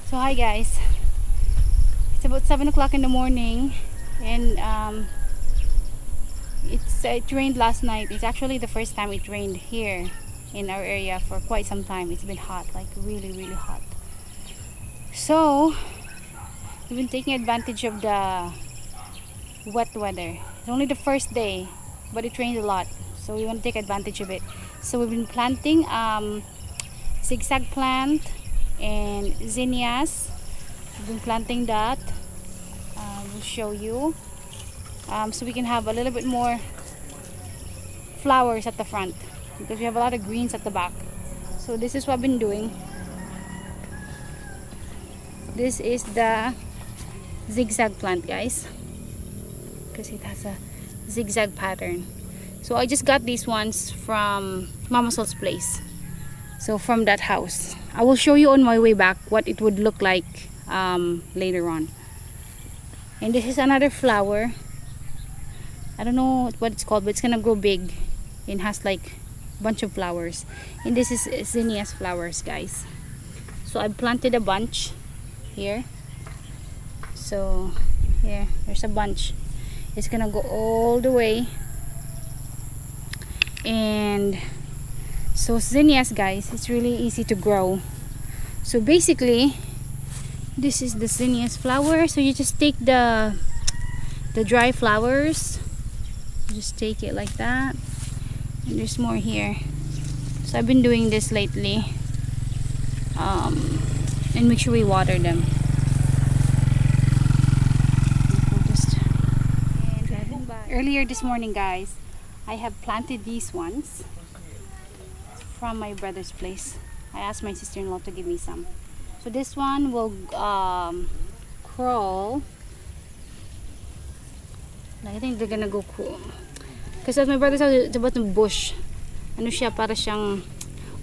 So hi guys, it's about 7 o'clock in the morning, and it rained last night. It's actually the first time it rained here in our area for quite some time. It's been hot, like really hot. So we've been taking advantage of the wet weather. It's only the first day, but it rained a lot, so we want to take advantage of it. So we've been planting zigzag plant and zinnias. We've been planting that. We'll show you, so we can have a little bit more flowers at the front, because we have a lot of greens at the back. So this is what I've been doing. This is the zigzag plant, guys, because it has a zigzag pattern. So I just got these ones from Mama Sol's place, so from that house. I will show you on my way back what it would look like later on. And this is another flower. I don't know what it's called, but it's gonna grow big and has like a bunch of flowers. And this is zinnias flowers, guys. So I planted a bunch here. So here, there's a bunch. It's gonna go all the way. And so zinnias, guys, it's really easy to grow. So basically, this is the zinnias flower. So you just take the dry flowers, just take it like that, and there's more here. So I've been doing this lately, and make sure we water them. Earlier this morning, guys, I have planted these ones from my brother's place. I asked my sister-in-law to give me some. So this one will crawl. I think they're gonna go cool. Because at my brother's house, it's about the bush. Ano siya, para siyang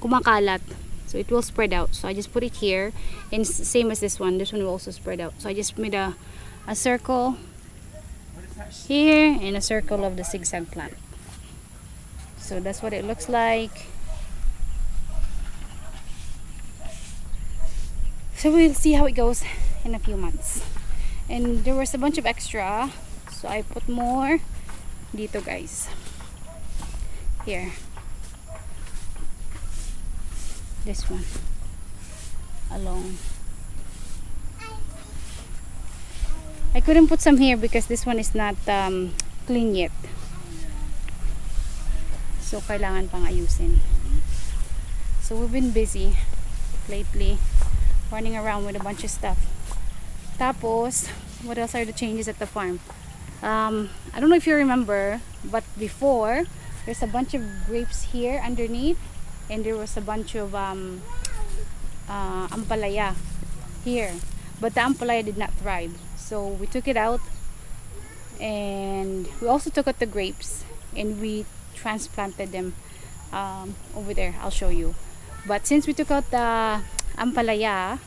kumakalat. So it will spread out. So I just put it here. And same as this one. This one will also spread out. So I just made a circle here and a circle of the zigzag plant. So that's what it looks like. So we'll see how it goes in a few months. And there was a bunch of extra, so I put more dito, guys. Here. This one. Along. I couldn't put some here because this one is not clean yet. So kailangan pang ayusin. So we've been busy lately, running around with a bunch of stuff. Tapos, what else are the changes at the farm? I don't know if you remember, but before, there's a bunch of grapes here underneath, and there was a bunch of ampalaya here, but the ampalaya did not thrive. So we took it out, and we also took out the grapes, and we transplanted them over there. I'll show you. But since we took out the ampalaya,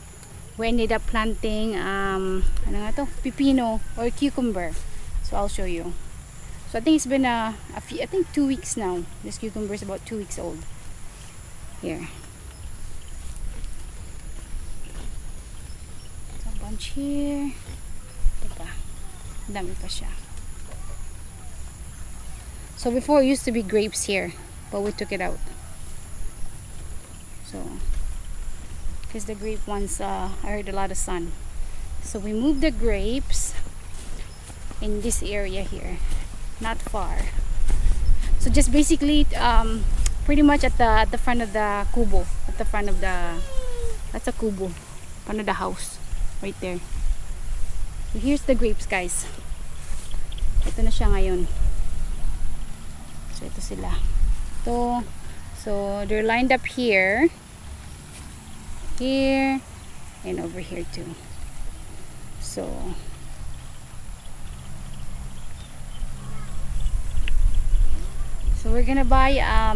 we ended up planting ano nga to? Pipino or cucumber. So I'll show you. So I think it's been a few, I think 2 weeks now. This cucumber is about 2 weeks old. Here. So a bunch here. Teka. Dami pa siya. So before it used to be grapes here, but we took it out. So because the grape ones I heard a lot of sun, so we moved the grapes in this area here, not far. So just basically pretty much at the front of the kubo, at the front of the, that's a kubo, front of the house right there. So here's the grapes, guys. Ito na siya ngayon. So ito sila. Ito. So they're lined up here, here, and over here too. So we're gonna buy a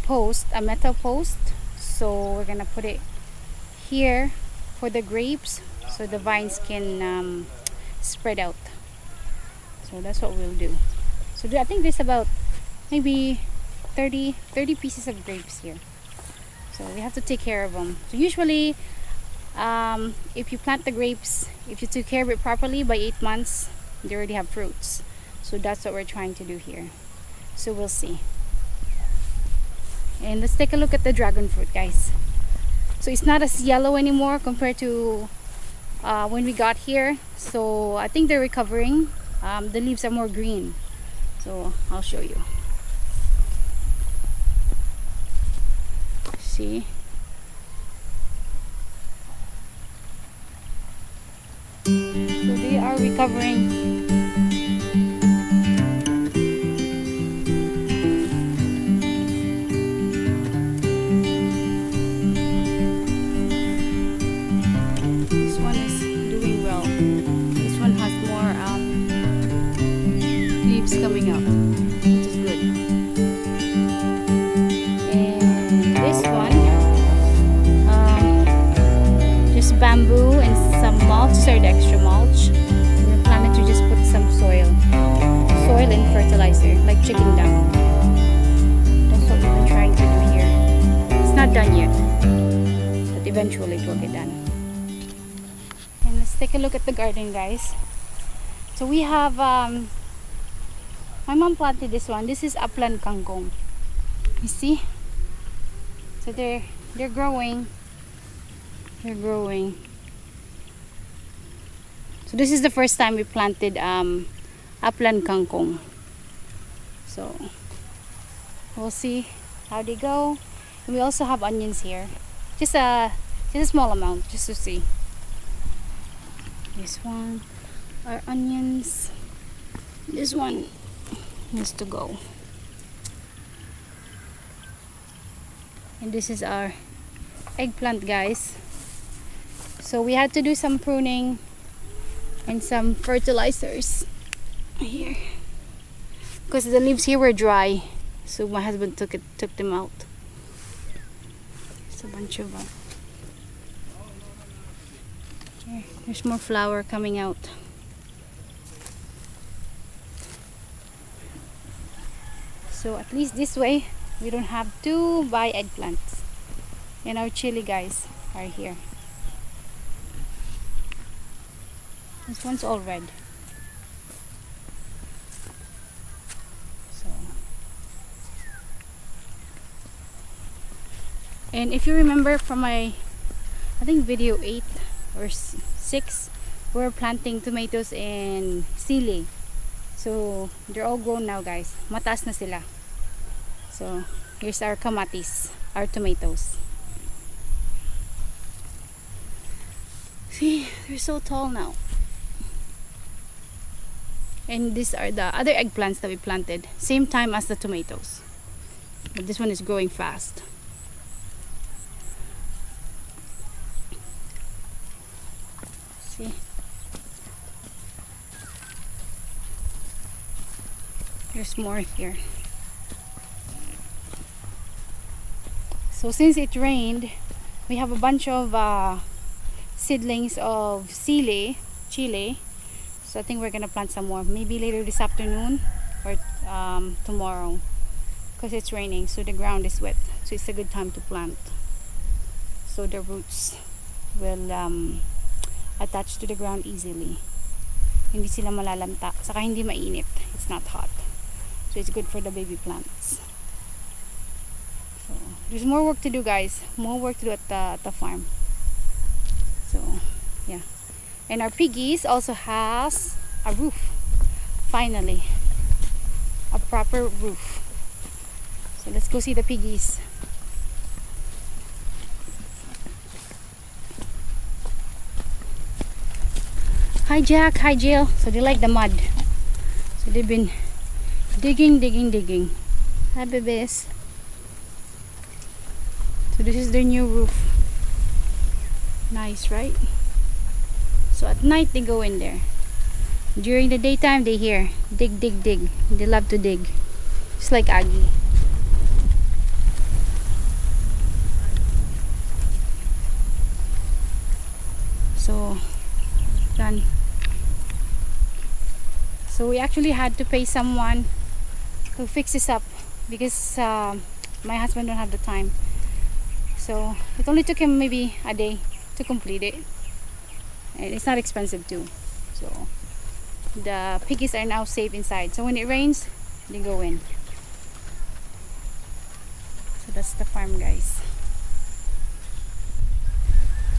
post, a metal post. So we're gonna put it here for the grapes, so the vines can spread out. So that's what we'll do. So I think there's about maybe 30 pieces of grapes here. So So we have to take care of them. So usually if you plant the grapes, if you took care of it properly, by 8 months they already have fruits. So that's what we're trying to do here. So we'll see. And let's take a look at the dragon fruit, guys. So it's not as yellow anymore compared to when we got here. So I think they're recovering. The leaves are more green. So I'll show you. See? So they are recovering. This one is doing well. This one has more leaves coming out, which is good. And this one, just bamboo and some mulch, or the extra mulch. We're planning to just put some soil and fertilizer, like chicken dung. That's what we've been trying to do here. It's not done yet, but eventually it will get done. And let's take a look at the garden, guys. So we have my mom planted this one. This is upland kangkong. You see? So they're growing. They're growing. So this is the first time we planted upland kangkong. So we'll see how they go. And we also have onions here. Just a small amount, just to see. This one are onions. This one needs to go. And this is our eggplant, guys. So we had to do some pruning and some fertilizers here because the leaves here were dry. So my husband took them out. It's a bunch of here. There's more flower coming out. So at least this way we don't have to buy eggplants. And our chili, guys, are here. This one's all red. So, and if you remember from my, I think video 8 or 6, we're planting tomatoes in sili. So they're all grown now, guys. Mataas na sila. So here's our kamatis, our tomatoes. See, they're so tall now. And these are the other eggplants that we planted, same time as the tomatoes. But this one is growing fast. See? There's more here. So since it rained, we have a bunch of seedlings of chili. So I think we're gonna plant some more, maybe later this afternoon or tomorrow, because it's raining, so the ground is wet, so it's a good time to plant. So the roots will attach to the ground easily. Hindi sila malalanta, saka hindi mainit. It's not hot, so it's good for the baby plants. So there's more work to do, guys. More work to do at the farm. So yeah. And our piggies also has a roof. Finally, a proper roof. So let's go see the piggies. Hi Jack, hi Jill. So they like the mud. So they've been digging. Hi babies. So this is their new roof. Nice, right? So at night they go in there. During the daytime they hear dig. They love to dig. Just like Aggie. So done. So we actually had to pay someone to fix this up because my husband don't have the time. So it only took him maybe a day to complete it, and it's not expensive too. So the piggies are now safe inside, so when it rains they go in. So that's the farm, guys.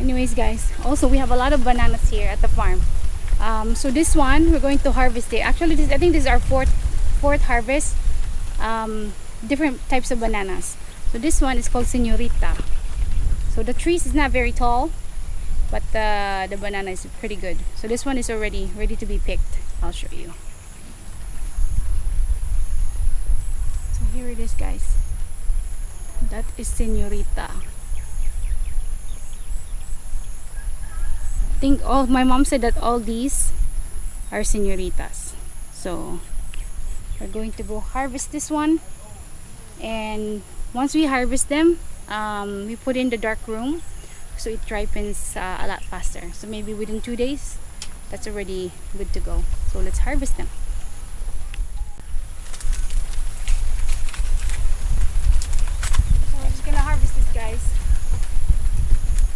Anyways, guys, also we have a lot of bananas here at the farm. So this one we're going to harvest it. Actually, I think this is our fourth harvest. Different types of bananas. So this one is called Señorita. So the trees is not very tall, but the banana is pretty good. So this one is already ready to be picked. I'll show you. So here it is, guys. That is Señorita. I think my mom said that all these are Señoritas. So we're going to go harvest this one, and once we harvest them, we put in the dark room so it ripens a lot faster. So maybe within 2 days that's already good to go. So let's harvest them. So we're just gonna harvest this, guys.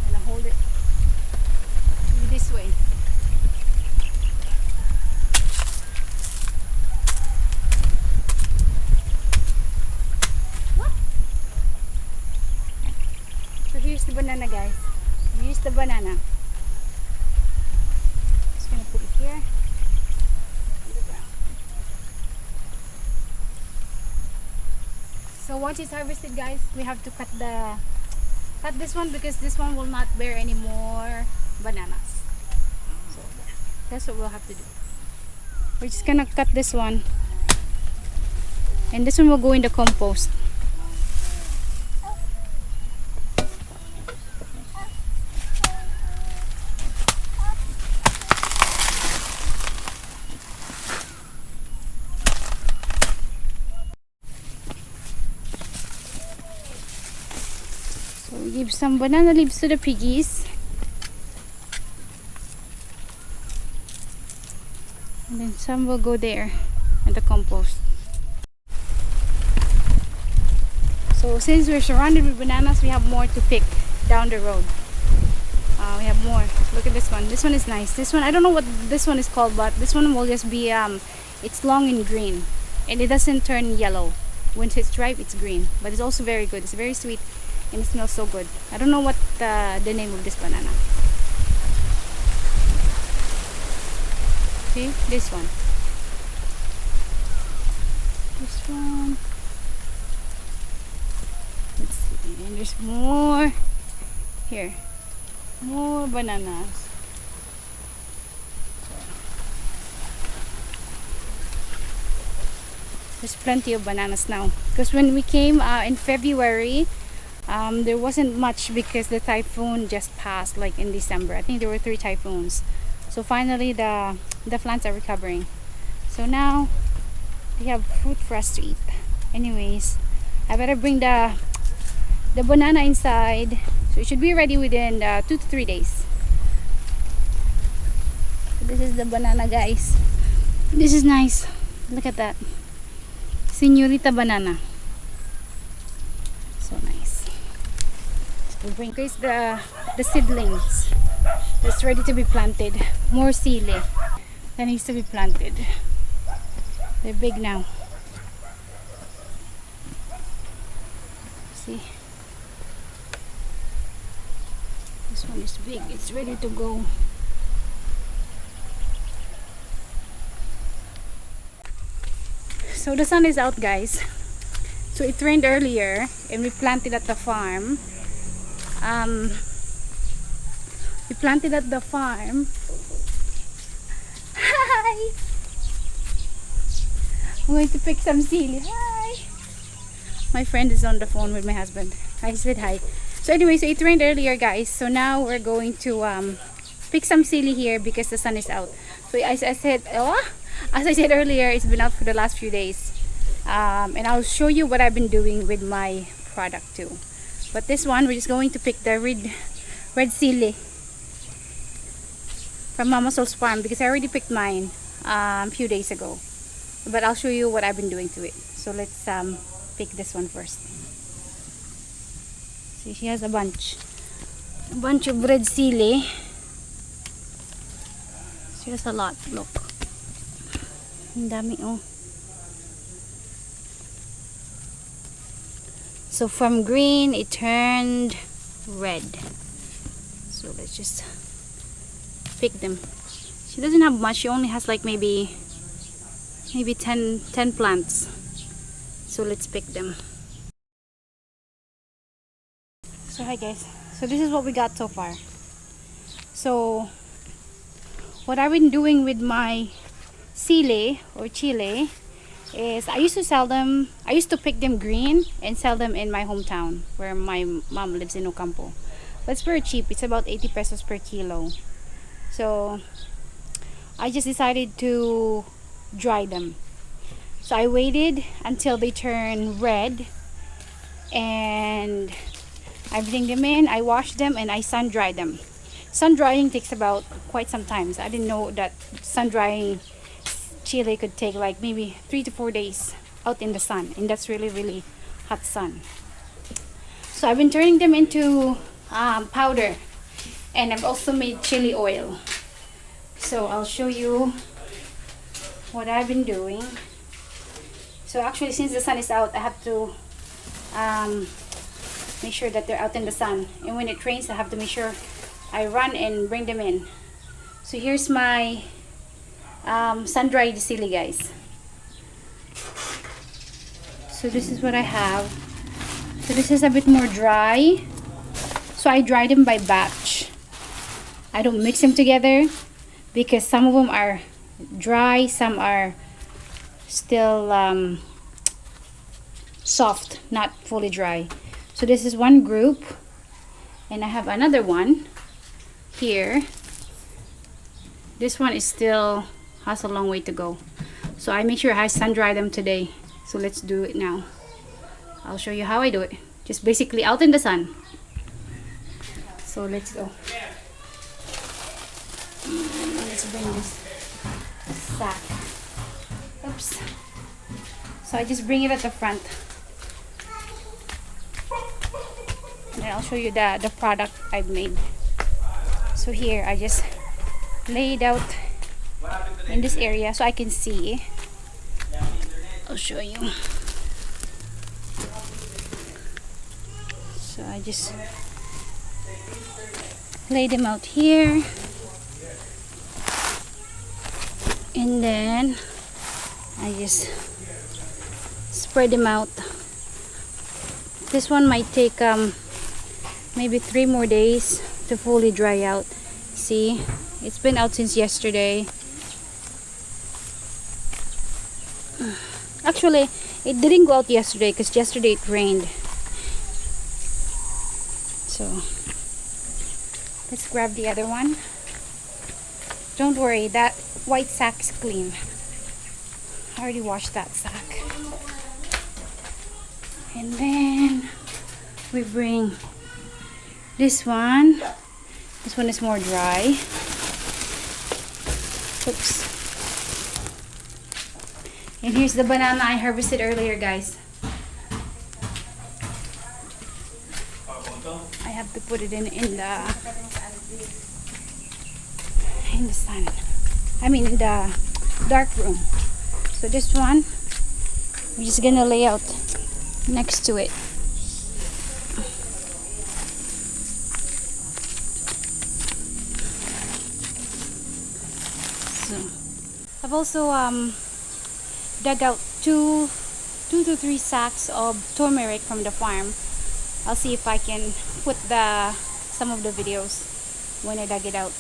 I'm gonna hold it this way. So here's the banana, guys. Here's the banana. Just gonna put it here. So once it's harvested, guys, we have to cut this one because this one will not bear any more bananas. So that's what we'll have to do. We're just gonna cut this one, and this one will go in the compost. So we give some banana leaves to the piggies, and then some will go there in the compost. So since we're surrounded with bananas, we have more to pick down the road. We have more. Look at this one. This one is nice. This one, I don't know what this one is called, but this one will just be it's long and green, and it doesn't turn yellow. Once it's ripe, it's green, but it's also very good. It's very sweet and it smells so good. I don't know what the name of this banana. See, this one. This one. Let's see. And there's more here. More bananas. There's plenty of bananas now. Because when we came in February, there wasn't much because the typhoon just passed, like in December. I think there were 3 typhoons. So finally the plants are recovering. So now we have fruit for us to eat. Anyways, I better bring the banana inside. So it should be ready within 2 to 3 days. So this is the banana, guys. This is nice. Look at that. Señorita banana. So nice. We'll bring guys the seedlings that's ready to be planted. More sili that needs to be planted. They're big now. See, this one is big. It's ready to go. So the sun is out, guys. So it rained earlier and we planted at the farm. We planted at the farm. Hi! I'm going to pick some sili. Hi! My friend is on the phone with my husband. I said hi. So anyway, so it rained earlier, guys. So now we're going to pick some sili here because the sun is out. So as I said earlier, it's been out for the last few days. And I'll show you what I've been doing with my product too. But this one, we're just going to pick the red sili from Mama Sol's farm because I already picked mine a few days ago. But I'll show you what I've been doing to it. So let's pick this one first. See, she has a bunch of red sili. She has a lot. Look, ang dami, oh. So from green it turned red. So let's just pick them. She doesn't have much. She only has like maybe 10 plants. So let's pick them. So hi guys. So this is what we got so far. So what I've been doing with my sili or chile is I used to sell them. I used to pick them green and sell them in my hometown where my mom lives in Ocampo. But it's very cheap. It's about 80 pesos per kilo. So I just decided to dry them. So I waited until they turn red and I bring them in, I wash them, and I sun dry them. Sun drying takes about quite some time. So I didn't know that sun drying chili could take like maybe 3 to 4 days out in the sun, and that's really hot sun. So I've been turning them into powder, and I've also made chili oil. So I'll show you what I've been doing. So actually, since the sun is out, I have to make sure that they're out in the sun, and when it rains I have to make sure I run and bring them in. So here's my sun-dried sili, guys. So this is what I have. So this is a bit more dry, so I dry them by batch. I don't mix them together because some of them are dry, some are still soft, not fully dry. So this is one group, and I have another one here. This one is still has a long way to go, so I make sure I sun dry them today. So let's do it now. I'll show you how I do it. Just basically out in the sun. So let's go. Let's bring this sack. Oops. So I just bring it at the front, and then I'll show you the product I've made. So here I just lay it out in this area so I can see. I'll show you. So I just lay them out here, and then I just spread them out. This one might take maybe 3 more days to fully dry out. See, it's been out since yesterday. Actually, it didn't go out yesterday because yesterday it rained. So let's grab the other one. Don't worry, that white sack is clean. I already washed that sack. And then we bring this one. This one is more dry. Oops. And here's the banana I harvested earlier, guys. I have to put it in the sun. I mean in the dark room. So this one we're just gonna lay out next to it. So I've also dug out two to three sacks of turmeric from the farm. I'll see if I can put some of the videos when I dug it out.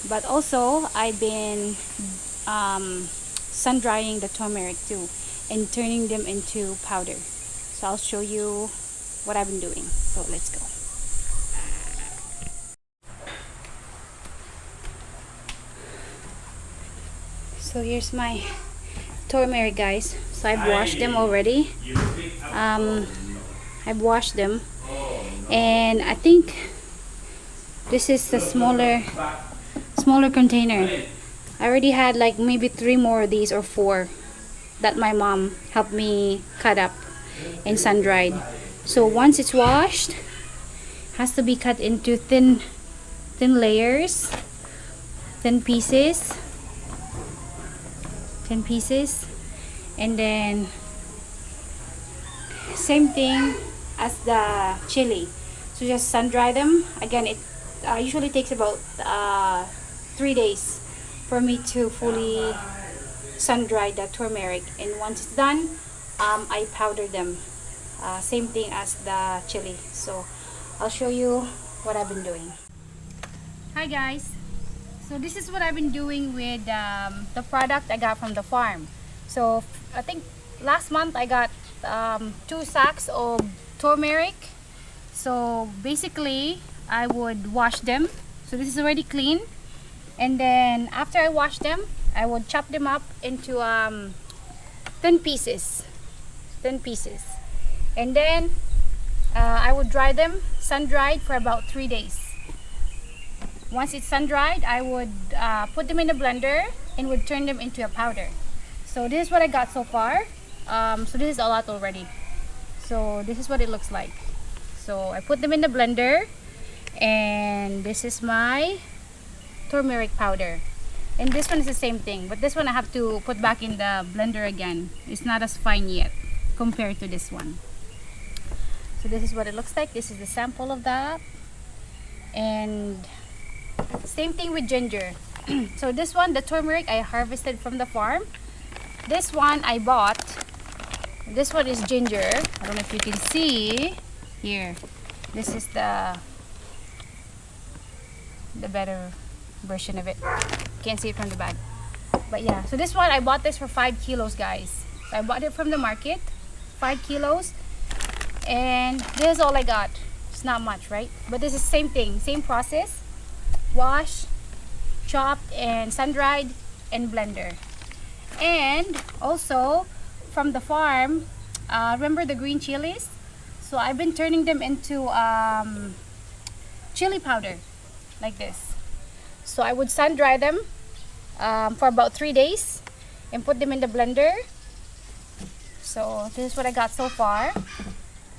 But also I've been sun drying the turmeric too and turning them into powder. So I'll show you what I've been doing. So let's go. So here's my turmeric, guys. So I've washed them already. I've washed them, and I think this is the smaller container. I already had like maybe 3 more of these or 4 that my mom helped me cut up and sun dried. So once it's washed, has to be cut into thin layers, thin pieces, and then same thing as the chili. So just sun dry them. Again, it usually takes about 3 days for me to fully sun dry the turmeric, and once it's done, I powder them. Same thing as the chili. So I'll show you what I've been doing. Hi guys, so this is what I've been doing with the product I got from the farm. So I think last month I got 2 sacks of turmeric. So basically I would wash them. So this is already clean, and then after I wash them, I would chop them up into thin pieces, and then I would dry them, sun dried for about 3 days. Once it's sun dried, I would put them in a blender and would turn them into a powder. So this is what I got so far. So this is a lot already. So this is what it looks like. So I put them in the blender, and this is my turmeric powder. And this one is the same thing, but this one I have to put back in the blender again. It's not as fine yet compared to this one. So this is what it looks like. This is the sample of that. And same thing with ginger. So this one, the turmeric, I harvested from the farm. This one I bought. This one is ginger. I don't know if you can see here. This is the better version of it. Can't see it from the bag, but yeah. So this one I bought this for 5 kilos, guys. So I bought it from the market, 5 kilos, and this is all I got. It's not much, right? But this is same thing, same process: wash, chopped, and sun dried, and blender. And also from the farm, remember the green chilies? So I've been turning them into chili powder, like this. So I would sun dry them for about 3 days and put them in the blender. So this is what I got so far.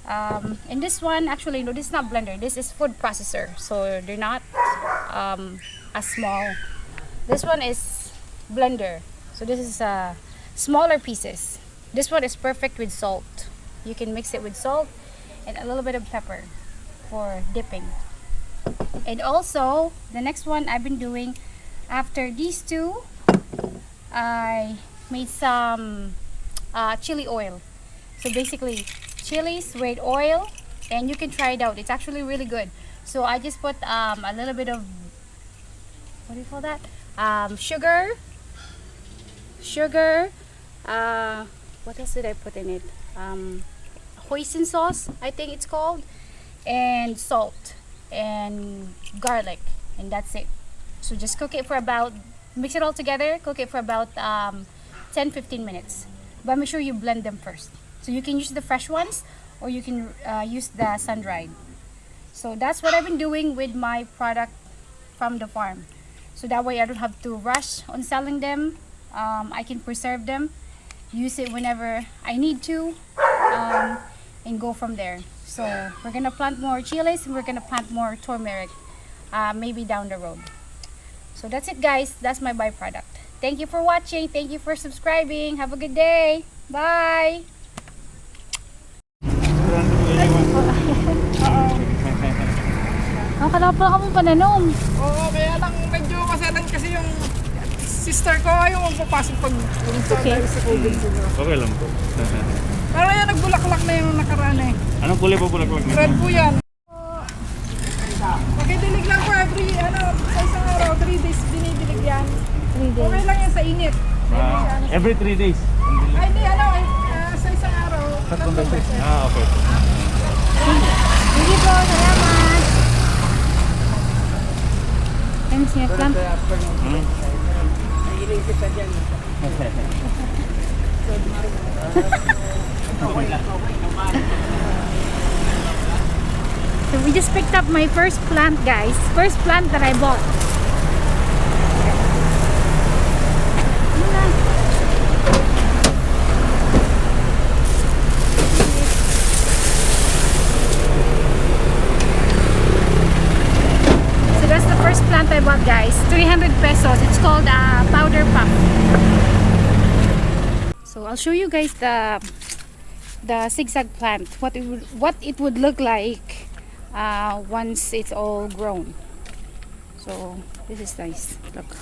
And this one, actually, no, this is not blender. This is food processor. So they're not as small. This one is blender. So this is smaller pieces. This one is perfect with salt. You can mix it with salt and a little bit of pepper for dipping. And also the next one I've been doing after these two, I made some chili oil. So basically chilies with oil, and you can try it out. It's actually really good. So I just put a little bit of, what do you call that, sugar, what else did I put in it, hoisin sauce, I think it's called, and salt and garlic, and that's it. So just cook it for about, mix it all together, cook it for about 10-15 minutes, but make sure you blend them first. So you can use the fresh ones, or you can use the sun-dried. So that's what I've been doing with my product from the farm. So that way I don't have to rush on selling them. I can preserve them, use it whenever I need to, and go from there. So we're gonna plant more chilies, and we're gonna plant more turmeric, maybe down the road. So that's it, guys. That's my byproduct. Thank you for watching. Thank you for subscribing. Have a good day. Bye. Akala pa kami pananom. Oo, kaya lang medyo maselan kasi yung sister ko ayaw magpapasok pag Okay. sa COVID. Okay lang po. Pero yan, nagbulaklak na yung nakaraan eh. Anong kulay po bulaklak nito? Red po yan. Pakidilig lang po sa isang araw, 3 days dinidilig yan. 3 days. Okay lang yan sa init. Every 3 days. Ay hindi, sa isang araw, 3 beses. Okay. Sige po, salamat. And siya plant. Nahiling kita dyan. So we just picked up my first plant, guys. First plant that I bought. I bought, guys. 300 pesos. It's called powder puff. So I'll show you guys the zigzag plant. What it would look like once it's all grown. So this is nice. Look.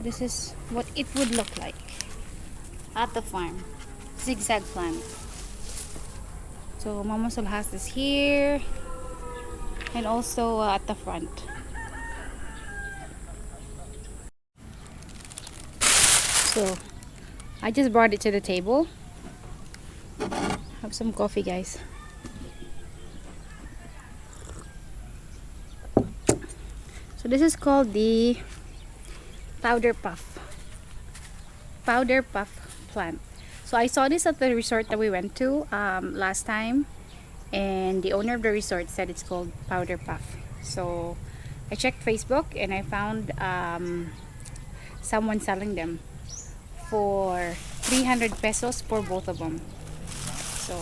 This is what it would look like at the farm. Zigzag plant. So Mama Sol has this here and also at the front. So I just brought it to the table. Have some coffee, guys. So this is called the powder puff plant. So I saw this at the resort that we went to last time, and the owner of the resort said it's called powder puff. So I checked Facebook and I found someone selling them for 300 pesos for both of them. So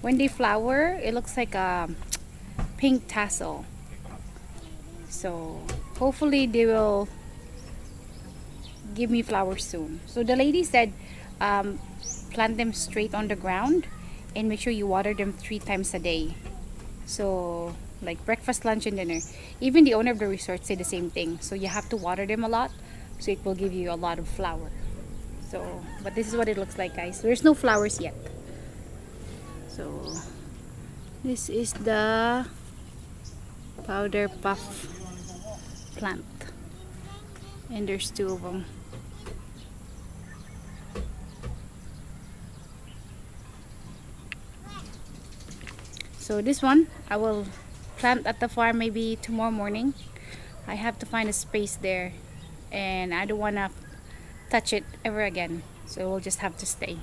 when they flower, it looks like a pink tassel. So hopefully they will give me flowers soon. So the lady said plant them straight on the ground and make sure you water them 3 times a day. So like breakfast, lunch, and dinner. Even the owner of the resort said the same thing. So you have to water them a lot so it will give you a lot of flower. So but this is what it looks like, guys. There's no flowers yet. So this is the powder puff plant, and there's 2 of them. So this one I will plant at the farm maybe tomorrow morning. I have to find a space there and I don't want to touch it ever again, so we'll just have to stay.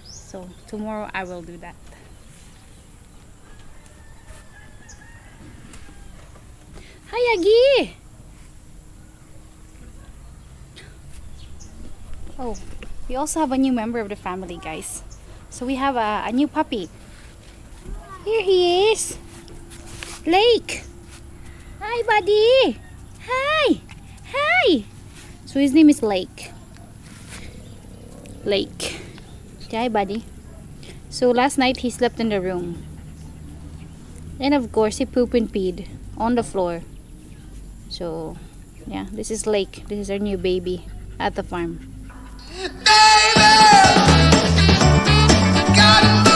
So tomorrow I will do that. Hi, Aggie! Oh, we also have a new member of the family, guys. So we have a new puppy. Here he is. Lake. Hi, buddy. Hi. Hi. So his name is Lake. Lake. Hi, buddy. So last night he slept in the room. And of course he pooped and peed on the floor. So yeah, this is Lake. This is our new baby at the farm. Baby, got